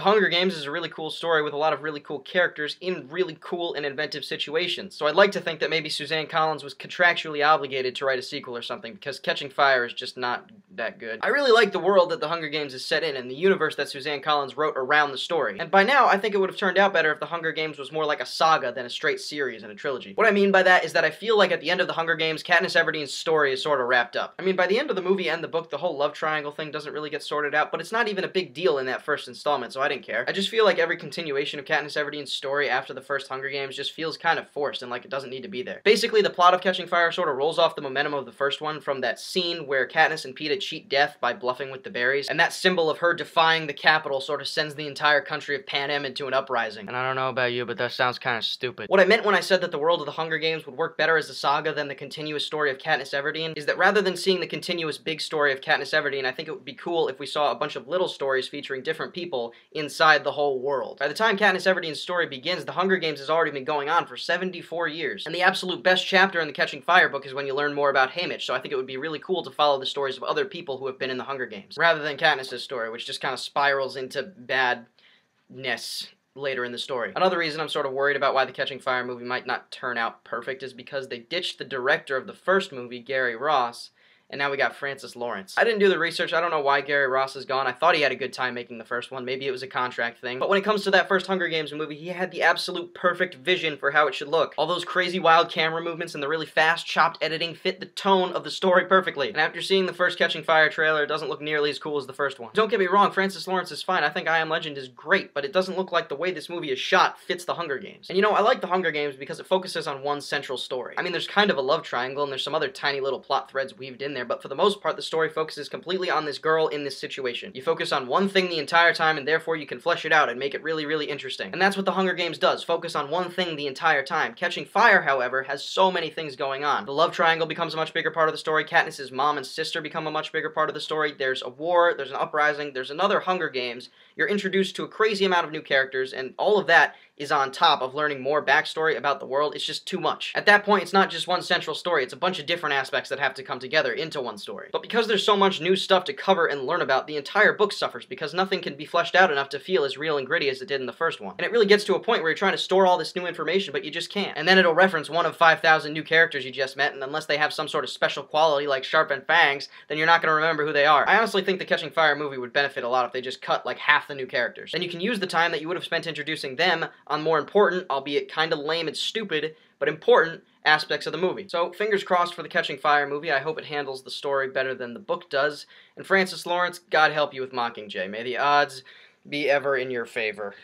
Hunger Games is a really cool story with a lot of really cool characters in really cool and inventive situations. So I'd like to think that maybe Suzanne Collins was contractually obligated to write a sequel or something, because Catching Fire is just not that good. I really like the world that The Hunger Games is set in and the universe that Suzanne Collins wrote around the story. And by now, I think it would have turned out better if The Hunger Games was more like a saga than a straight series and a trilogy. What I mean by that is that I feel like at the end of The Hunger Games, Katniss Everdeen's story is sort of wrapped up. I mean, by the end of the movie and the book, the whole love triangle thing doesn't really get sorted out, but it's not even a big deal in that first installment, so I didn't care. I just feel like every continuation of Katniss Everdeen's story after the first Hunger Games just feels kind of forced and like it doesn't need to be there. Basically, the plot of Catching Fire sort of rolls off the momentum of the first one from that scene where Katniss and Peeta cheat death by bluffing with the berries, and that symbol of her defying the Capitol sort of sends the entire country of Panem into an uprising. And I don't know about you, but that sounds kind of stupid. What I meant when I said that the world of the Hunger Games would work better as a saga than the continuous story of Katniss Everdeen is that rather than seeing the continuous big story of Katniss Everdeen, I think it would be cool if we saw a bunch of little stories featuring different people inside the whole world. By the time Katniss Everdeen's story begins, the Hunger Games has already been going on for 74 years. And the absolute best chapter in the Catching Fire book is when you learn more about Haymitch, so I think it would be really cool to follow the stories of other people who have been in the Hunger Games, rather than Katniss's story, which just kind of spirals into badness later in the story. Another reason I'm sort of worried about why the Catching Fire movie might not turn out perfect is because they ditched the director of the first movie, Gary Ross, and now we got Francis Lawrence. I didn't do the research. I don't know why Gary Ross is gone. I thought he had a good time making the first one. Maybe it was a contract thing. But when it comes to that first Hunger Games movie, he had the absolute perfect vision for how it should look. All those crazy wild camera movements and the really fast chopped editing fit the tone of the story perfectly. And after seeing the first Catching Fire trailer, it doesn't look nearly as cool as the first one. Don't get me wrong, Francis Lawrence is fine. I think I Am Legend is great, but it doesn't look like the way this movie is shot fits the Hunger Games. And you know, I like the Hunger Games because it focuses on one central story. I mean, there's kind of a love triangle and there's some other tiny little plot threads weaved in there, but for the most part, the story focuses completely on this girl in this situation. You focus on one thing the entire time, and therefore you can flesh it out and make it really, really interesting. And that's what the Hunger Games does, focus on one thing the entire time. Catching Fire, however, has so many things going on. The love triangle becomes a much bigger part of the story, Katniss's mom and sister become a much bigger part of the story, there's a war, there's an uprising, there's another Hunger Games, you're introduced to a crazy amount of new characters, and all of that is on top of learning more backstory about the world. It's just too much. At that point, it's not just one central story, it's a bunch of different aspects that have to come together into one story. But because there's so much new stuff to cover and learn about, the entire book suffers because nothing can be fleshed out enough to feel as real and gritty as it did in the first one. And it really gets to a point where you're trying to store all this new information, but you just can't. And then it'll reference one of 5,000 new characters you just met, and unless they have some sort of special quality like sharpened fangs, then you're not going to remember who they are. I honestly think the Catching Fire movie would benefit a lot if they just cut like half the new characters. Then you can use the time that you would have spent introducing them on more important, albeit kind of lame and stupid, but important aspects of the movie. So, fingers crossed for the Catching Fire movie. I hope it handles the story better than the book does. And Francis Lawrence, God help you with Mockingjay. May the odds be ever in your favor.